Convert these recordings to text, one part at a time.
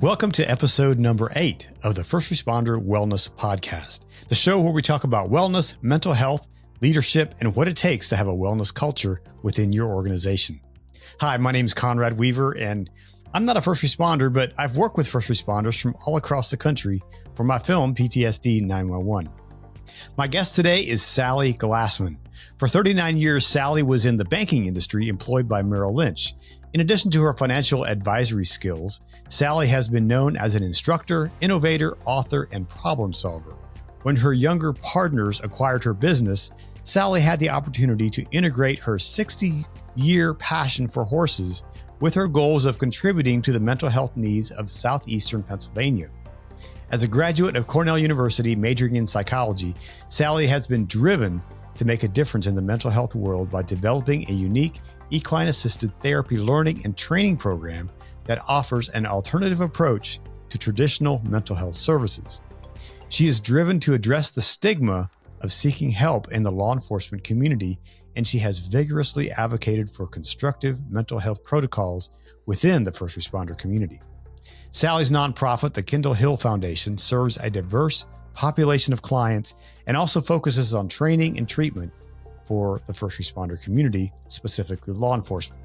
Welcome to episode number 8 of the First Responder Wellness Podcast, the show where we talk about wellness, mental health, leadership, and what it takes to have a wellness culture within your organization. Hi, my name is Conrad Weaver, and I'm not a first responder, but I've worked with first responders from all across the country for my film, PTSD 911. My guest today is Saly Glassman. For 39 years, Saly was in the banking industry employed by Merrill Lynch. In addition to her financial advisory skills, Saly has been known as an instructor, innovator, author, and problem solver. When her younger partners acquired her business, Saly had the opportunity to integrate her 60-year passion for horses with her goals of contributing to the mental health needs of Southeastern Pennsylvania. As a graduate of Cornell University majoring in psychology, Saly has been driven to make a difference in the mental health world by developing a unique equine-assisted therapy learning and training program that offers an alternative approach to traditional mental health services. She is driven to address the stigma of seeking help in the law enforcement community, and she has vigorously advocated for constructive mental health protocols within the first responder community. Saly's nonprofit, the Kindle Hill Foundation, serves a diverse population of clients and also focuses on training and treatment for the first responder community, specifically law enforcement.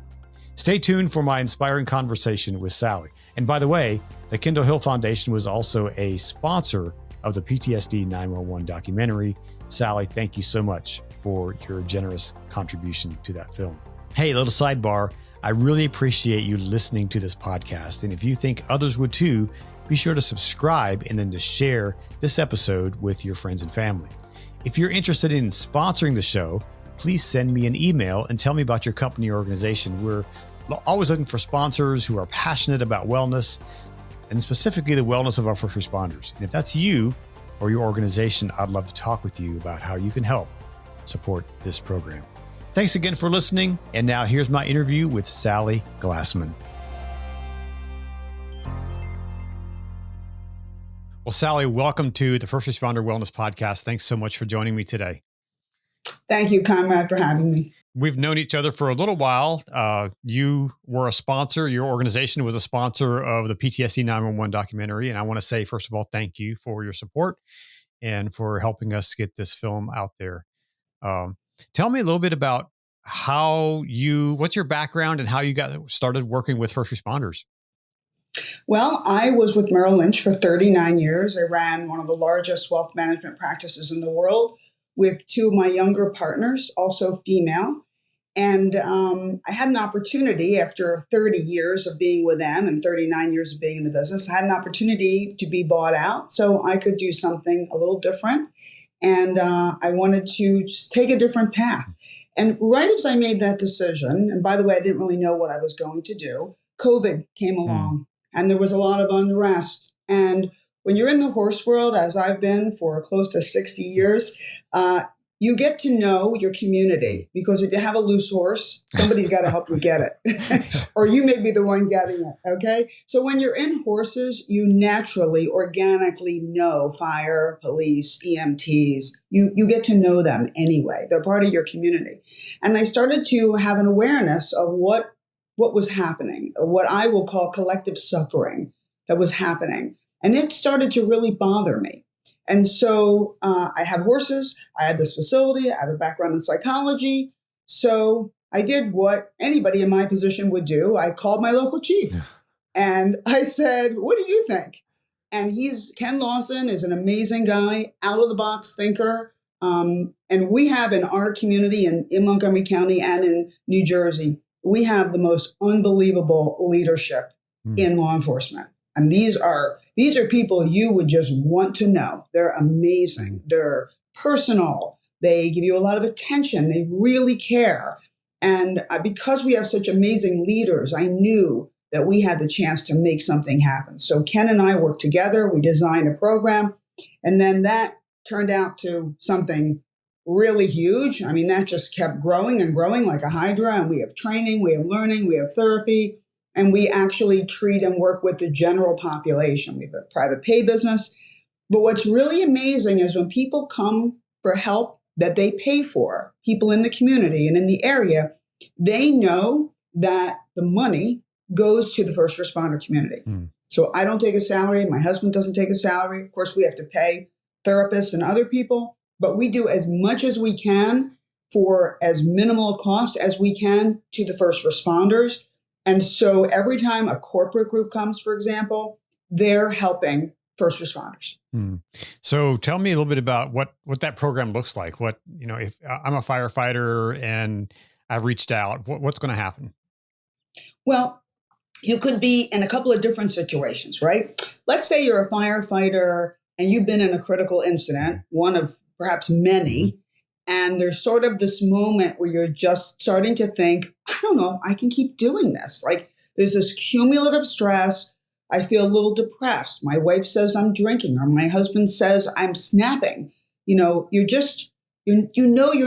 Stay tuned for my inspiring conversation with Saly. And by the way, the Kindle Hill Foundation was also a sponsor of the PTSD 911 documentary. Saly, thank you so much for your generous contribution to that film. Hey, little sidebar. I really appreciate you listening to this podcast. And if you think others would too, be sure to subscribe and then to share this episode with your friends and family. If you're interested in sponsoring the show, please send me an email and tell me about your company or organization. We're always looking for sponsors who are passionate about wellness and specifically the wellness of our first responders. And if that's you or your organization, I'd love to talk with you about how you can help support this program. Thanks again for listening. And now here's my interview with Saly Glassman. Well, Saly, welcome to the First Responder Wellness Podcast. Thanks so much for joining me today. Thank you, Conrad, for having me. We've known each other for a little while. You were a sponsor. Your organization was a sponsor of the PTSD 911 documentary. And I want to say, first of all, thank you for your support and for helping us get this film out there. Tell me a little bit about what's your background and how you got started working with first responders? Well, I was with Merrill Lynch for 39 years. I ran one of the largest wealth management practices in the world with two of my younger partners, also female. And I had an opportunity after 30 years of being with them and 39 years of being in the business, I had an opportunity to be bought out so I could do something a little different. And I wanted to just take a different path. And right as I made that decision, and by the way, I didn't really know what I was going to do, COVID came along. And there was a lot of unrest. And when you're in the horse world, as I've been for close to 60 years, you get to know your community. Because if you have a loose horse, somebody's got to help you get it. Or you may be the one getting it, okay? So when you're in horses, you naturally, organically know fire, police, EMTs. You get to know them anyway. They're part of your community. And I started to have an awareness of what was happening, what I will call collective suffering that was happening. And it started to really bother me. And so I have horses, I had this facility, I have a background in psychology. So I did what anybody in my position would do. I called my local chief and I said, what do you think? And Ken Lawson is an amazing guy, out of the box thinker. And we have in our community in Montgomery County and in New Jersey, we have the most unbelievable leadership in law enforcement. And these are people you would just want to know. They're amazing. They're personal. They give you a lot of attention. They really care. And because we have such amazing leaders, I knew that we had the chance to make something happen. So Ken and I worked together. We designed a program. And then that turned out to something really huge. I mean, that just kept growing and growing like a hydra. And we have training, we have learning, we have therapy, and we actually treat and work with the general population. We have a private pay business. But what's really amazing is when people come for help that they pay for, people in the community and in the area, they know that the money goes to the first responder community. So I don't take a salary. My husband doesn't take a salary. Of course, we have to pay therapists and other people, but we do as much as we can for as minimal cost as we can to the first responders. And so every time a corporate group comes, for example, they're helping first responders. So tell me a little bit about what that program looks like. What, if I'm a firefighter and I've reached out, what's going to happen? Well, you could be in a couple of different situations, right? Let's say you're a firefighter and you've been in a critical incident, one of perhaps many, and there's sort of this moment where you're just starting to think, I don't know, I can keep doing this. Like there's this cumulative stress. I feel a little depressed. My wife says I'm drinking, or my husband says I'm snapping. You're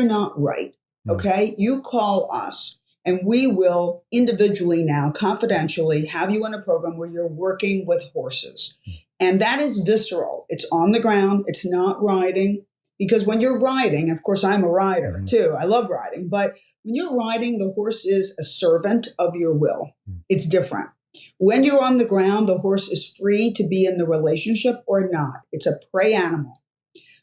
not right. Okay. You call us and we will individually now, confidentially, have you in a program where you're working with horses. And that is visceral. It's on the ground. It's not riding. Because when you're riding, of course, I'm a rider too. I love riding. But when you're riding, the horse is a servant of your will. It's different. When you're on the ground, the horse is free to be in the relationship or not. It's a prey animal.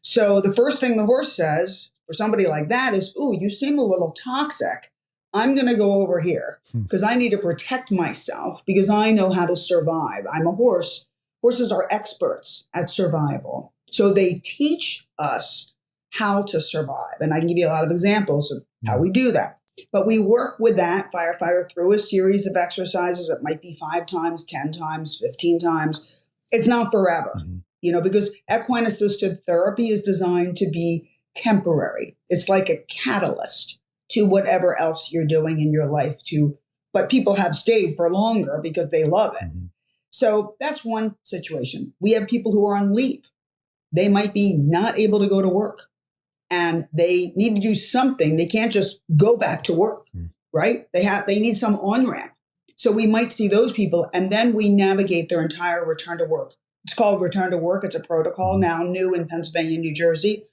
So the first thing the horse says for somebody like that is, ooh, you seem a little toxic. I'm going to go over here because I need to protect myself because I know how to survive. I'm a horse. Horses are experts at survival. So they teach us how to survive. And I can give you a lot of examples of how we do that. But we work with that firefighter through a series of exercises. It might be 5 times, 10 times, 15 times. It's not forever, because equine assisted therapy is designed to be temporary. It's like a catalyst to whatever else you're doing in your life but people have stayed for longer because they love it. So that's one situation. We have people who are on leave. They might be not able to go to work and they need to do something. They can't just go back to work, right? They need some on-ramp. So we might see those people and then we navigate their entire return to work. It's called return to work. It's a protocol now new in Pennsylvania, New Jersey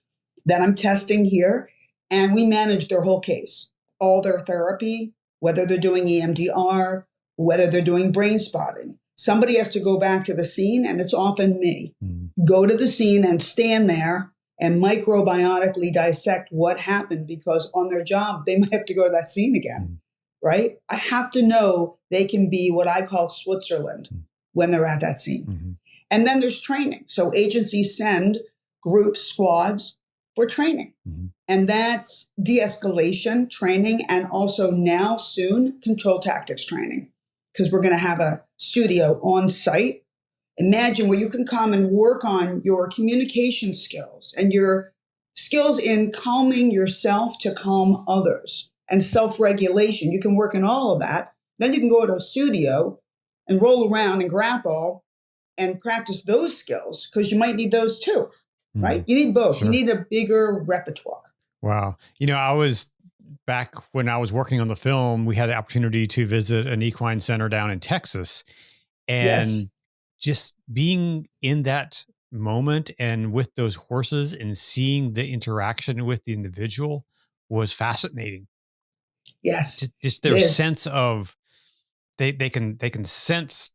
that I'm testing here. And we manage their whole case, all their therapy, whether they're doing EMDR, whether they're doing brain spotting. Somebody has to go back to the scene, and it's often me. Go to the scene and stand there and microbiotically dissect what happened because on their job, they might have to go to that scene again, right? I have to know they can be what I call Switzerland when they're at that scene. And then there's training. So agencies send groups, squads for training. And that's de-escalation training and also now soon control tactics training because we're going to have a studio on site. Imagine where you can come and work on your communication skills and your skills in calming yourself to calm others and self-regulation. You can work in all of that. Then you can go to a studio and roll around and grapple and practice those skills because you might need those too, right? You need both. Sure. You need a bigger repertoire. Wow. I was back when I was working on the film, we had the opportunity to visit an equine center down in Texas and just being in that moment and with those horses and seeing the interaction with the individual was fascinating. Yes. Just their sense of they can sense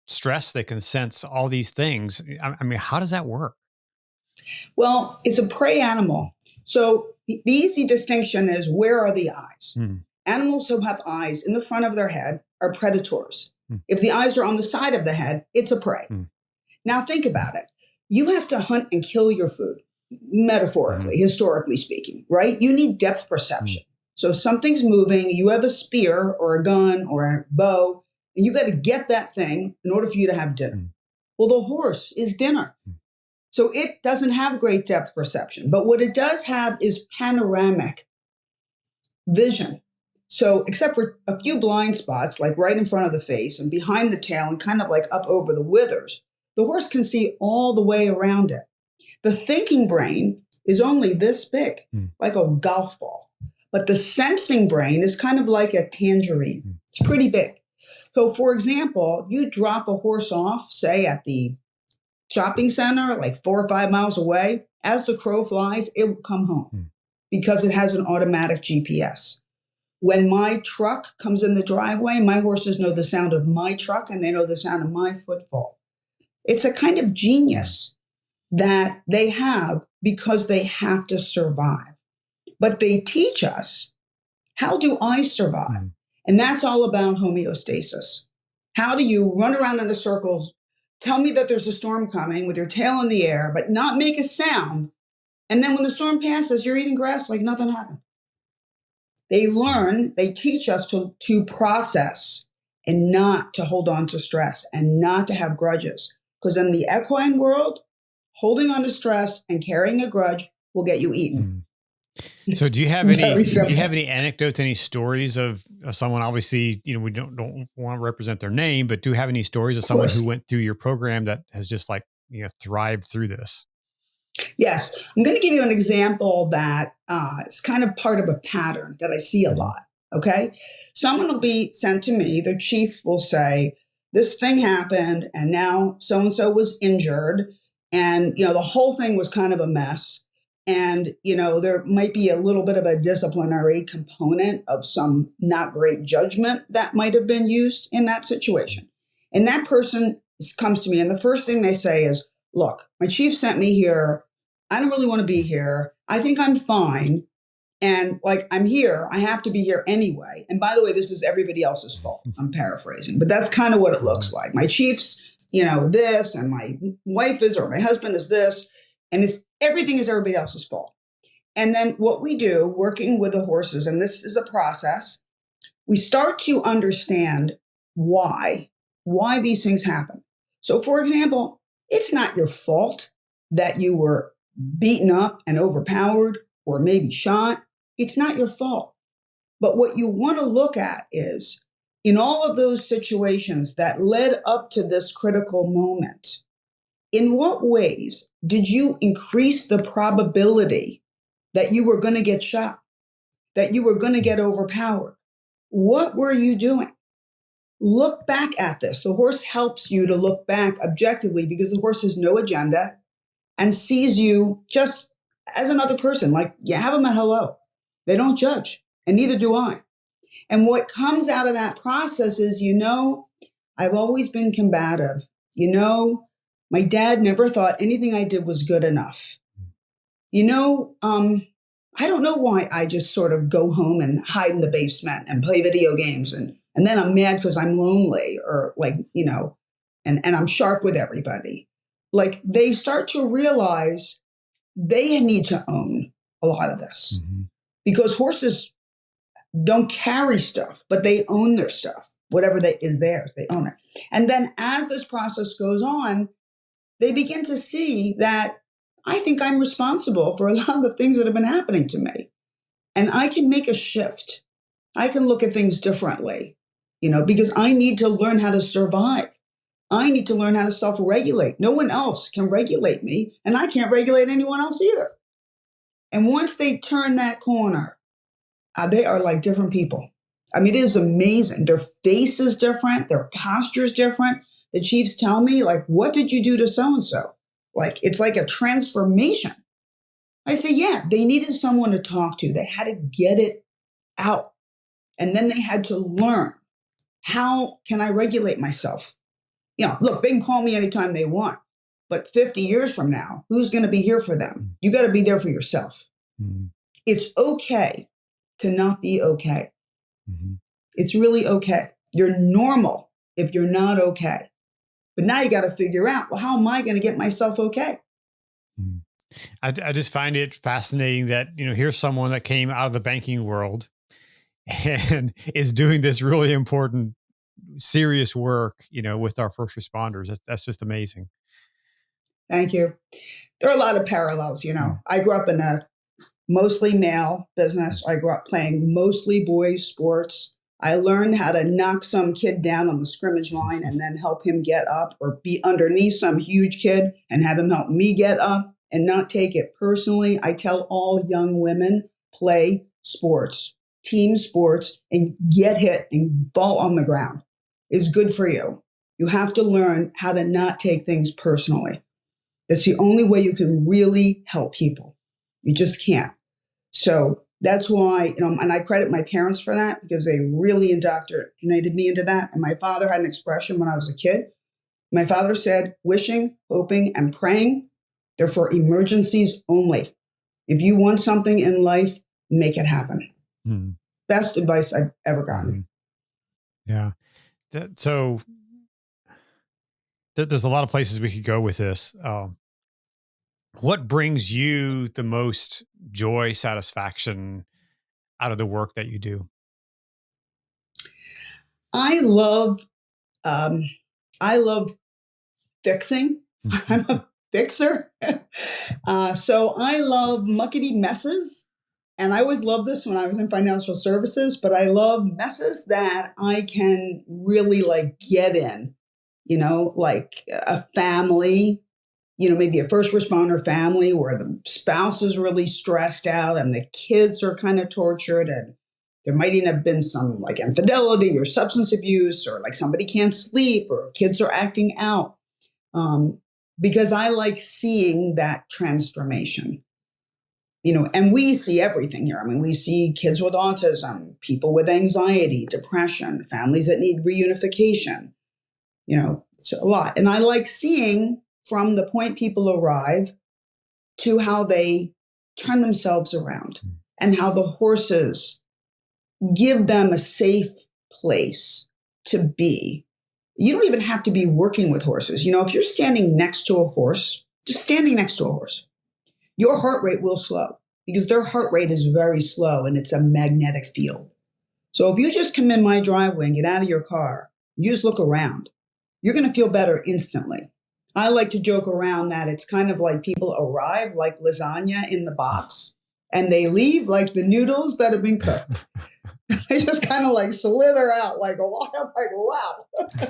stress. They can sense all these things. I mean, how does that work? Well, it's a prey animal. So the easy distinction is where are the eyes? Animals who have eyes in the front of their head are predators. If the eyes are on the side of the head, it's a prey. Now think about it. You have to hunt and kill your food, metaphorically, historically speaking, right? You need depth perception. So if something's moving, you have a spear or a gun or a bow, and you got to get that thing in order for you to have dinner. Well, the horse is dinner. So it doesn't have great depth perception, but what it does have is panoramic vision. So except for a few blind spots, like right in front of the face and behind the tail and kind of like up over the withers, the horse can see all the way around it. The thinking brain is only this big, like a golf ball. But the sensing brain is kind of like a tangerine. It's pretty big. So for example, you drop a horse off, say at the shopping center, like 4 or 5 miles away, as the crow flies, it will come home because it has an automatic GPS. When my truck comes in the driveway, my horses know the sound of my truck and they know the sound of my footfall. It's a kind of genius that they have because they have to survive. But they teach us, how do I survive? And that's all about homeostasis. How do you run around in a circle, tell me that there's a storm coming with your tail in the air, but not make a sound, and then when the storm passes, you're eating grass like nothing happened. They learn, they teach us to process and not to hold on to stress and not to have grudges. Because in the equine world, holding on to stress and carrying a grudge will get you eaten. So do you have any anecdotes, any stories of someone, obviously, we don't want to represent their name, but do you have any stories of someone who went through your program that has just thrived through this? Yes. I'm going to give you an example that is kind of part of a pattern that I see a lot. Okay. Someone will be sent to me. The chief will say, this thing happened and now so-and-so was injured. And, the whole thing was kind of a mess. And, there might be a little bit of a disciplinary component of some not great judgment that might have been used in that situation. And that person comes to me and the first thing they say is, look, my chief sent me here. I don't really want to be here. I think I'm fine. And I'm here. I have to be here anyway. And by the way, this is everybody else's fault. I'm paraphrasing, but that's kind of what it looks like. My chief's, this, and my wife is, or my husband is this, and everything is everybody else's fault. And then what we do, working with the horses, and this is a process, we start to understand why these things happen. So for example, it's not your fault that you were beaten up and overpowered or maybe shot. It's not your fault. But what you want to look at is, in all of those situations that led up to this critical moment, in what ways did you increase the probability that you were going to get shot, that you were going to get overpowered? What were you doing? Look back at this. The horse helps you to look back objectively because the horse has no agenda and sees you just as another person. Like, you have them at hello. They don't judge, and neither do I. And what comes out of that process is, I've always been combative. My dad never thought anything I did was good enough. I don't know why I just sort of go home and hide in the basement and play video games. And then I'm mad because I'm lonely or and I'm sharp with everybody. They start to realize they need to own a lot of this because horses don't carry stuff, but they own their stuff. Whatever is theirs, they own it. And then as this process goes on, they begin to see that I think I'm responsible for a lot of the things that have been happening to me. And I can make a shift. I can look at things differently, because I need to learn how to survive. I need to learn how to self-regulate. No one else can regulate me, and I can't regulate anyone else either. And once they turn that corner, they are like different people. I mean, it is amazing. Their face is different. Their posture is different. The chiefs tell me, what did you do to so-and-so? It's like a transformation. I say, yeah, they needed someone to talk to. They had to get it out. And then they had to learn, how can I regulate myself? Look, they can call me anytime they want, but 50 years from now, who's going to be here for them? You got to be there for yourself. It's okay to not be okay. It's really okay. You're normal if you're not okay. But now you got to figure out, well, how am I going to get myself okay? I just find it fascinating that, here's someone that came out of the banking world and is doing this really important, serious work, with our first responders. That's just amazing. Thank you. There are a lot of parallels, I grew up in a mostly male business. I grew up playing mostly boys sports. I learned how to knock some kid down on the scrimmage line and then help him get up, or be underneath some huge kid and have him help me get up and not take it personally. I tell all young women, play sports, team sports, and get hit and fall on the ground. It's good for you. You have to learn how to not take things personally. That's the only way you can really help people. You just can't. So That's why, and I credit my parents for that because they really indoctrinated me into that. And my father had an expression when I was a kid. My father said, wishing, hoping, and praying, they're for emergencies only. If you want something in life, make it happen. Best advice I've ever gotten. Yeah. So there's a lot of places we could go with this. What brings you the most joy, satisfaction out of the work that you do? I love fixing. I'm a fixer. So I love muckety messes. And I always loved this when I was in financial services, but I love messes that I can really get in, like a family, maybe a first responder family where the spouse is really stressed out and the kids are kind of tortured, and there might even have been some infidelity or substance abuse, or somebody can't sleep or kids are acting out. Because I like seeing that transformation, and we see everything here. I mean, we see kids with autism, people with anxiety, depression, families that need reunification, it's a lot. And I like seeing from the point people arrive to how they turn themselves around and how the horses give them a safe place to be. You don't even have to be working with horses. If you're standing next to a horse, just standing next to a horse, your heart rate will slow because their heart rate is very slow and it's a magnetic field. So if you just come in my driveway and get out of your car, you just look around, you're going to feel better instantly. I like to joke around that it's kind of like people arrive like lasagna in the box and they leave like the noodles that have been cooked. They just kind of slither out I'm like, wow.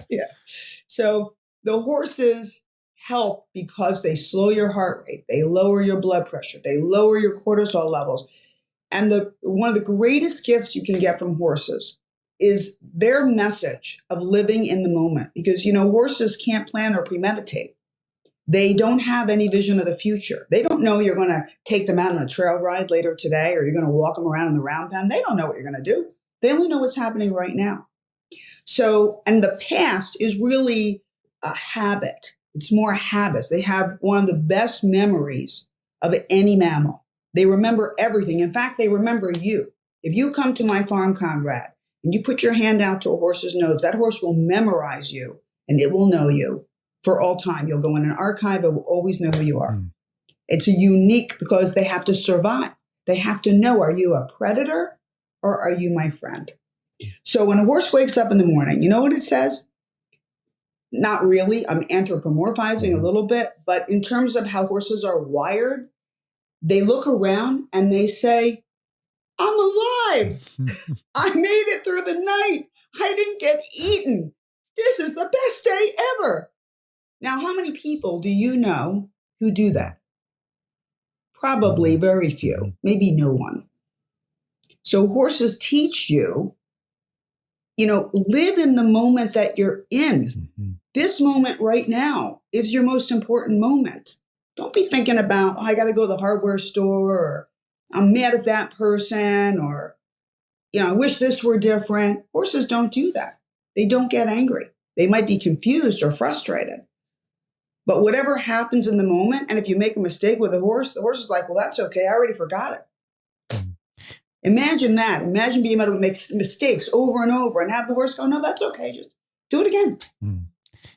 Yeah. So the horses help because they slow your heart rate. They lower your blood pressure. They lower your cortisol levels. And one of the greatest gifts you can get from horses is their message of living in the moment. Because, horses can't plan or premeditate. They don't have any vision of the future. They don't know you're going to take them out on a trail ride later today, or you're going to walk them around in the round pen. They don't know what you're going to do. They only know what's happening right now. So, and the past is really a habit. It's more habits. They have one of the best memories of any mammal. They remember everything. In fact, they remember you. If you come to my farm, Conrad, and you put your hand out to a horse's nose, that horse will memorize you and it will know you for all time. You'll go in an archive. It will always know who you are. It's unique because they have to survive. They have to know, are you a predator or are you my friend? So when a horse wakes up in the morning, you know what it says? Not really. I'm anthropomorphizing a little bit, but in terms of how horses are wired, they look around and they say, I'm alive. I made it through the night. I didn't get eaten. This is the best day ever. Now, how many people do you know who do that? Probably very few, maybe no one. So horses teach you, live in the moment that you're in. This moment right now is your most important moment. Don't be thinking about, I got to go to the hardware store, or I'm mad at that person, or, I wish this were different. Horses don't do that. They don't get angry. They might be confused or frustrated. But whatever happens in the moment, and if you make a mistake with the horse is like, well, that's okay. I already forgot it. Imagine that. Imagine being able to make mistakes over and over and have the horse go, no, that's okay. Just do it again.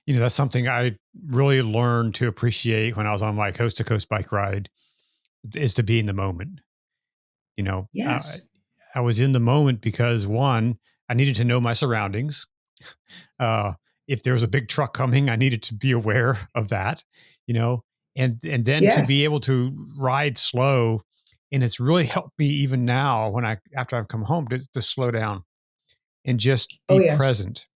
That's something I really learned to appreciate when I was on my coast to coast bike ride, is to be in the moment. Yes. I was in the moment because, one, I needed to know my surroundings. If there was a big truck coming, I needed to be aware of that, and then Yes. to be able to ride slow. And it's really helped me even now after I've come home to slow down and just be present.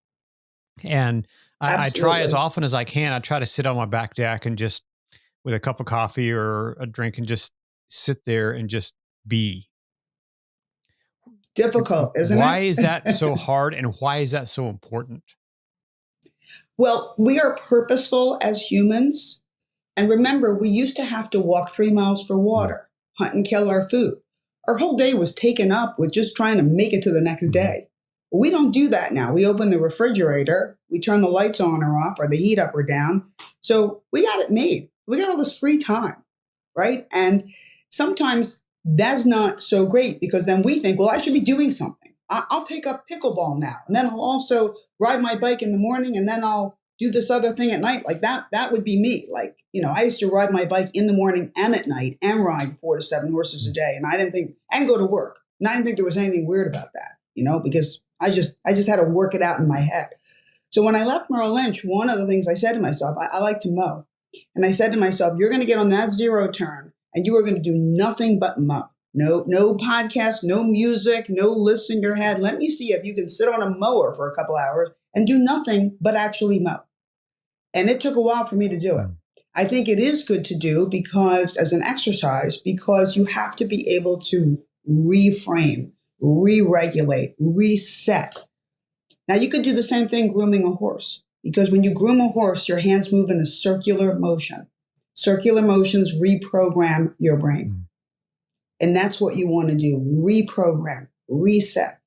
And I try as often as I can. I try to sit on my back deck and just with a cup of coffee or a drink and just sit there and just be. Difficult, isn't it? Why is that so hard, and why is that so important? Well, we are purposeful as humans. And remember, we used to have to walk 3 miles for water, hunt and kill our food. our whole day was taken up with just trying to make it to the next day. Well, we don't do that now. We open the refrigerator, we turn the lights on or off, or the heat up or down. So we got it made. We got all this free time, right? And sometimes that's not so great because then we think, well, I should be doing something. I'll take up pickleball now. And then I'll also ride my bike in the morning and then I'll do this other thing at night. Like that would be me. Like, I used to ride my bike in the morning and at night and ride 4 to 7 horses a day. And I didn't think, and go to work. And I didn't think there was anything weird about that, because I just had to work it out in my head. So when I left Merrill Lynch, one of the things I said to myself, I like to mow. And I said to myself, you're going to get on that zero turn and you are going to do nothing but mow. No podcast, no music, no list in your head. Let me see if you can sit on a mower for a couple hours and do nothing but actually mow. And it took a while for me to do it. I think it is good to do because as an exercise, because you have to be able to reframe, re-regulate, reset. Now you could do the same thing grooming a horse, because when you groom a horse, your hands move in a circular motion. Circular motions reprogram your brain. And that's what you want to do. Reprogram, reset.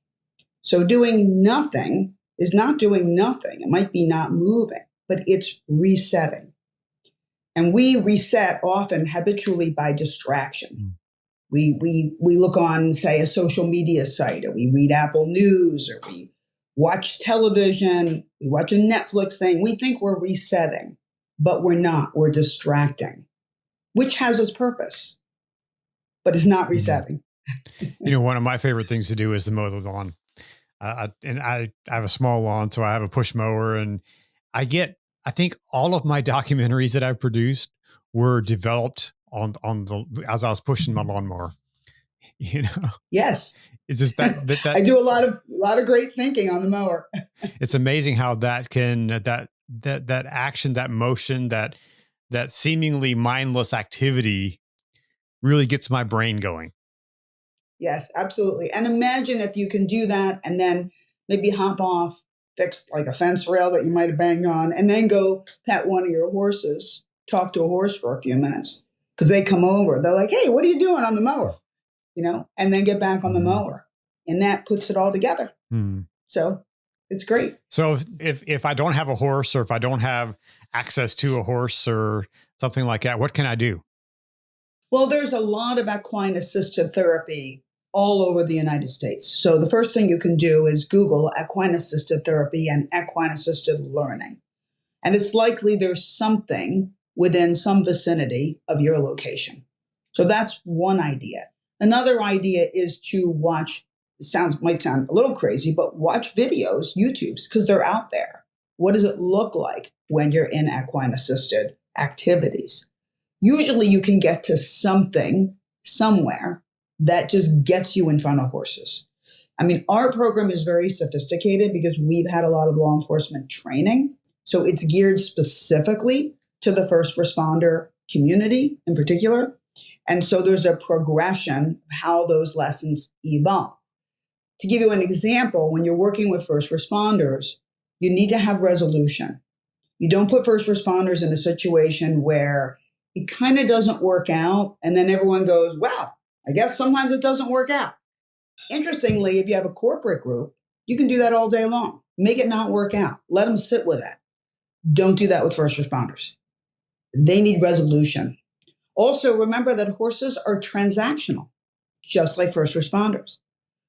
So doing nothing is not doing nothing. It might be not moving, but it's resetting. And we reset often habitually by distraction. We look on, say, a social media site, or we read Apple News, or we watch television, we watch a Netflix thing. We think we're resetting, but we're not. We're distracting, which has its purpose, but it's not resetting. One of my favorite things to do is to mow the lawn. And I have a small lawn, so I have a push mower, and I think all of my documentaries that I've produced were developed as I was pushing my lawnmower. Yes. It's just that I do a lot of great thinking on the mower. It's amazing how that action, that motion, that seemingly mindless activity really gets my brain going. Yes, absolutely. And imagine if you can do that and then maybe hop off, fix like a fence rail that you might have banged on, and then go pet one of your horses, talk to a horse for a few minutes. Because they come over, they're like, hey, what are you doing on the mower? And then get back on the mower. And that puts it all together. So it's great. So if I don't have a horse, or if I don't have access to a horse or something like that, what can I do? Well, there's a lot of equine assisted therapy all over the United States. So the first thing you can do is Google equine assisted therapy and equine assisted learning. And it's likely there's something within some vicinity of your location. So that's one idea. Another idea is to watch, might sound a little crazy, but watch videos, YouTubes, because they're out there. What does it look like when you're in equine assisted activities? Usually you can get to something somewhere that just gets you in front of horses. I mean, our program is very sophisticated because we've had a lot of law enforcement training. So it's geared specifically to the first responder community in particular. And so there's a progression of how those lessons evolve. To give you an example, when you're working with first responders, you need to have resolution. You don't put first responders in a situation where it kind of doesn't work out, and then everyone goes, well, I guess sometimes it doesn't work out. Interestingly, if you have a corporate group, you can do that all day long. Make it not work out. Let them sit with that. Don't do that with first responders. They need resolution. Also, remember that horses are transactional, just like first responders.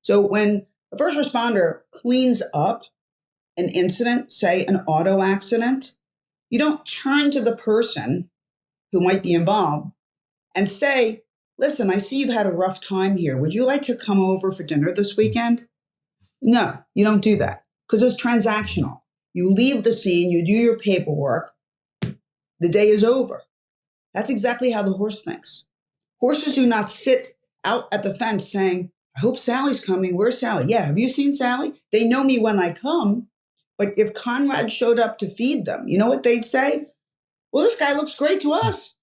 So when a first responder cleans up an incident, say an auto accident, you don't turn to the person who might be involved and say, listen, I see you've had a rough time here. Would you like to come over for dinner this weekend? No, you don't do that because it's transactional. You leave the scene, you do your paperwork, the day is over. That's exactly how the horse thinks. Horses do not sit out at the fence saying, I hope Sally's coming. Where's Sally? Yeah, have you seen Sally? They know me when I come. But if Conrad showed up to feed them, you know what they'd say? Well, this guy looks great to us.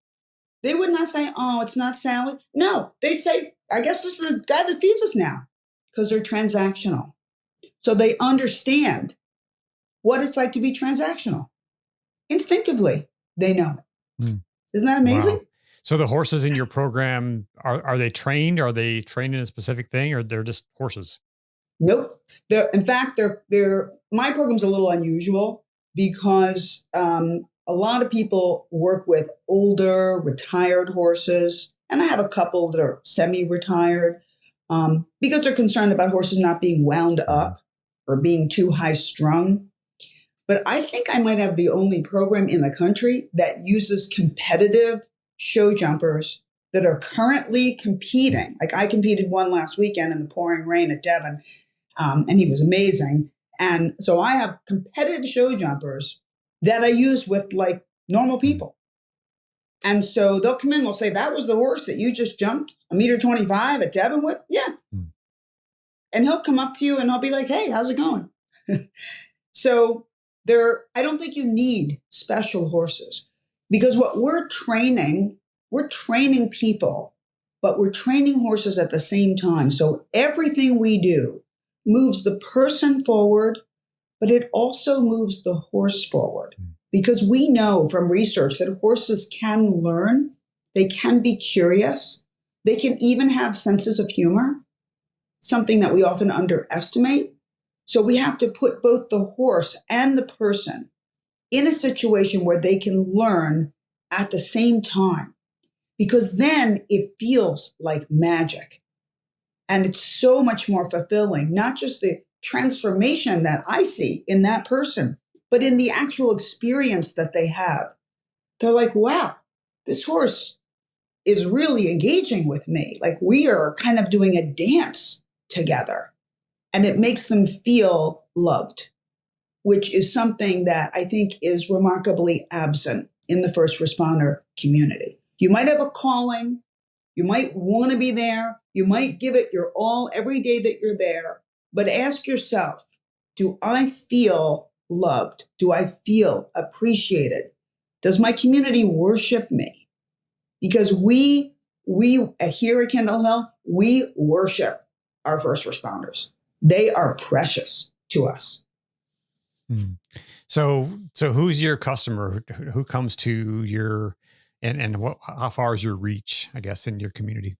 They would not say, oh, it's not Sally. No, they'd say, I guess this is the guy that feeds us now, because they're transactional. So they understand what it's like to be transactional. Instinctively, they know it. Isn't that amazing? Wow. So the horses in your program, are they trained? Are they trained in a specific thing, or they're just horses? Nope. In fact, my program's a little unusual because a lot of people work with older, retired horses, and I have a couple that are semi-retired because they're concerned about horses not being wound up or being too high strung. But I think I might have the only program in the country that uses competitive show jumpers that are currently competing. Like I competed one last weekend in the pouring rain at Devon, and he was amazing. And so I have competitive show jumpers that I use with like normal people. And so they'll come in, they'll say, that was the horse that you just jumped 1.25 meters at Devon with? Yeah. And he'll come up to you and he'll be like, hey, how's it going? So I don't think you need special horses because what we're training people, but we're training horses at the same time. So everything we do moves the person forward, but it also moves the horse forward because we know from research that horses can learn, they can be curious, they can even have senses of humor, something that we often underestimate. So we have to put both the horse and the person in a situation where they can learn at the same time, because then it feels like magic. And it's so much more fulfilling, not just the transformation that I see in that person, but in the actual experience that they have. They're like, wow, this horse is really engaging with me. Like we are kind of doing a dance together. And it makes them feel loved, which is something that I think is remarkably absent in the first responder community. You might have a calling, you might want to be there, you might give it your all every day that you're there, but ask yourself, do I feel loved? Do I feel appreciated? Does my community worship me? Because we here at Kindle Hill, we worship our first responders. They are precious to us. So who's your customer? Who comes to your, and how far is your reach, I guess, in your community?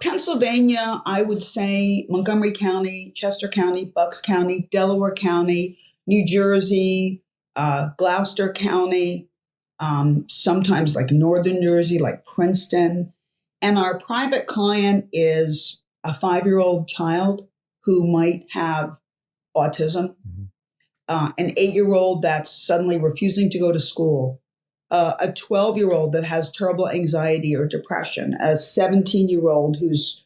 Pennsylvania, I would say Montgomery County, Chester County, Bucks County, Delaware County, New Jersey, Gloucester County, sometimes like Northern Jersey, like Princeton. And our private client is a 5-year-old child who might have autism, an 8-year-old that's suddenly refusing to go to school, a 12-year-old that has terrible anxiety or depression, a 17-year-old who's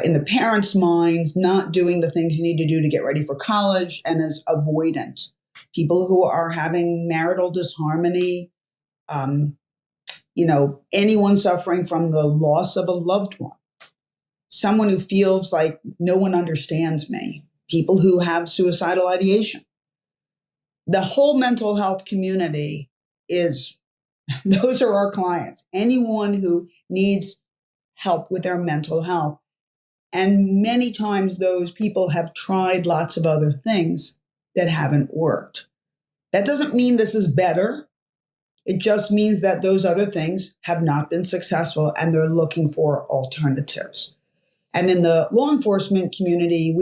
in the parents' minds not doing the things you need to do to get ready for college and is avoidant, people who are having marital disharmony, anyone suffering from the loss of a loved one, someone who feels like no one understands me, people who have suicidal ideation. The whole mental health community those are our clients. Anyone who needs help with their mental health. And many times those people have tried lots of other things that haven't worked. That doesn't mean this is better. It just means that those other things have not been successful and they're looking for alternatives. And in the law enforcement community,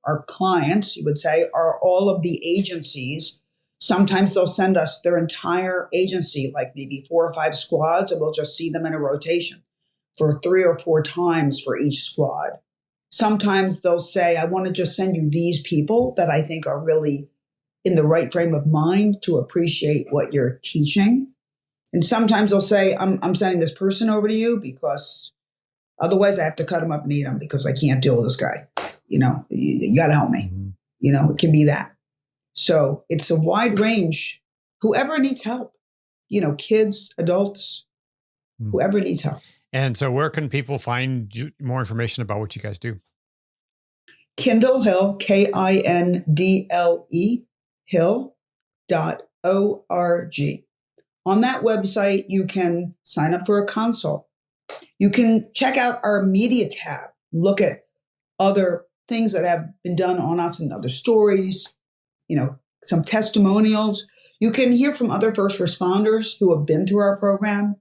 our clients, you would say, are all of the agencies. Sometimes they'll send us their entire agency, like maybe 4 or 5 squads, and we'll just see them in a rotation for 3 or 4 times for each squad. Sometimes they'll say, I want to just send you these people that I think are really in the right frame of mind to appreciate what you're teaching. And sometimes they'll say, I'm sending this person over to you because otherwise I have to cut them up and eat them because I can't deal with this guy. You got to help me. It can be that. So it's a wide range. Whoever needs help, kids, adults, whoever needs help. And so where can people find more information about what you guys do? Kindle Hill, KINDLE, hill.org. On that website, you can sign up for a consult. You can check out our media tab, look at other things that have been done on us and other stories, some testimonials. You can hear from other first responders who have been through our program.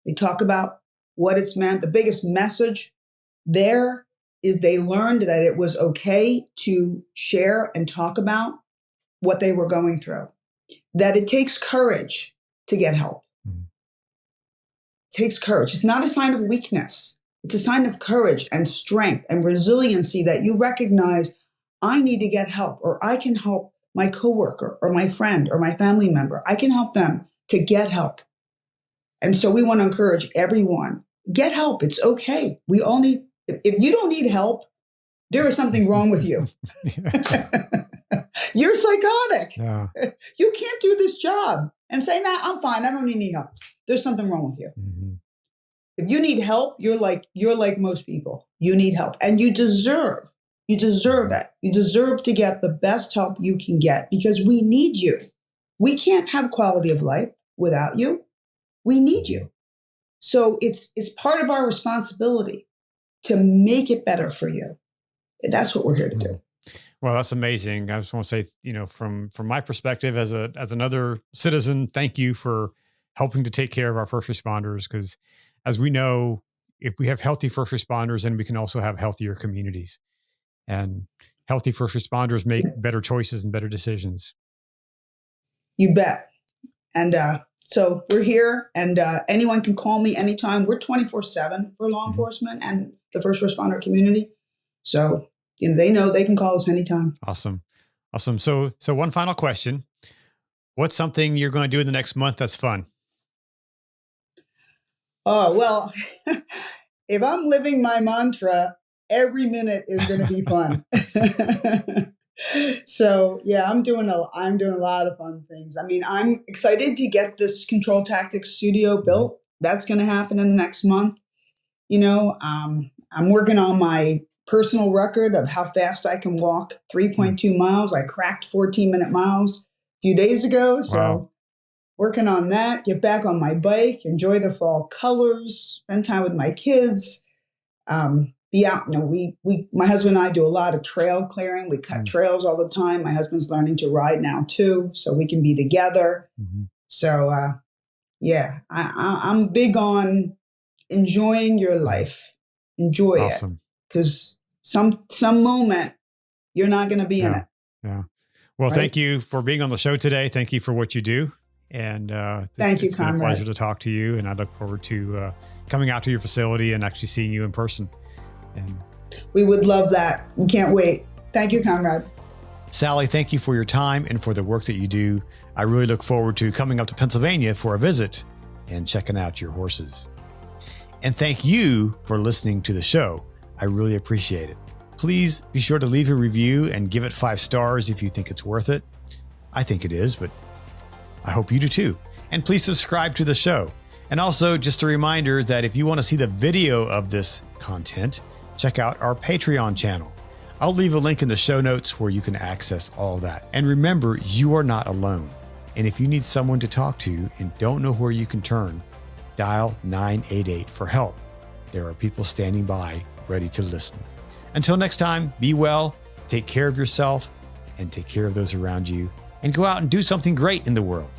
They talk about what it's meant. The biggest message there is they learned that it was okay to share and talk about what they were going through, that it takes courage to get help. Mm. It takes courage. It's not a sign of weakness. It's a sign of courage and strength and resiliency that you recognize, I need to get help, or I can help my coworker or my friend or my family member. I can help them to get help. And so we want to encourage everyone, get help. It's okay. We all need, if you don't need help, there is something wrong with you. You're psychotic. Yeah. You can't do this job and say, nah, I'm fine. I don't need any help. There's something wrong with you. Mm-hmm. If you need help, you're like most people. You need help, and you deserve it. You deserve to get the best help you can get, because we need you. We can't have quality of life without you. We need you. So it's part of our responsibility to make it better for you. And that's what we're here to do. Well, that's amazing. I just want to say, from my perspective as another citizen, thank you for helping to take care of our first responders, because as we know, if we have healthy first responders, then we can also have healthier communities. And healthy first responders make better choices and better decisions. You bet. And so we're here, and anyone can call me anytime. We're 24/7 for law enforcement and the first responder community. So they know they can call us anytime. Awesome. So one final question. What's something you're going to do in the next month that's fun? Oh, well, if I'm living my mantra, every minute is going to be fun. So yeah, I'm doing a lot of fun things. I mean, I'm excited to get this control tactics studio built. That's going to happen in the next month. I'm working on my personal record of how fast I can walk, 3.2 miles. I cracked 14-minute miles a few days ago. So wow. Working on that, get back on my bike, enjoy the fall colors, spend time with my kids, be out. My husband and I do a lot of trail clearing. We cut trails all the time. My husband's learning to ride now too, so we can be together. Mm-hmm. So yeah, I'm big on enjoying your life. Enjoy it, because some moment you're not going to be in it. Yeah. Well, right? Thank you for being on the show today. Thank you for what you do. And thank you, it's been a pleasure to talk to you. And I look forward to coming out to your facility and actually seeing you in person. And we would love that. We can't wait. Thank you, Conrad. Saly, thank you for your time and for the work that you do. I really look forward to coming up to Pennsylvania for a visit and checking out your horses. And thank you for listening to the show. I really appreciate it. Please be sure to leave a review and give it 5 stars if you think it's worth it. I think it is, but I hope you do too. And please subscribe to the show. And also just a reminder that if you want to see the video of this content, check out our Patreon channel. I'll leave a link in the show notes where you can access all that. And remember, you are not alone. And if you need someone to talk to and don't know where you can turn, dial 988 for help. There are people standing by ready to listen. Until next time, be well, take care of yourself, and take care of those around you, and go out and do something great in the world.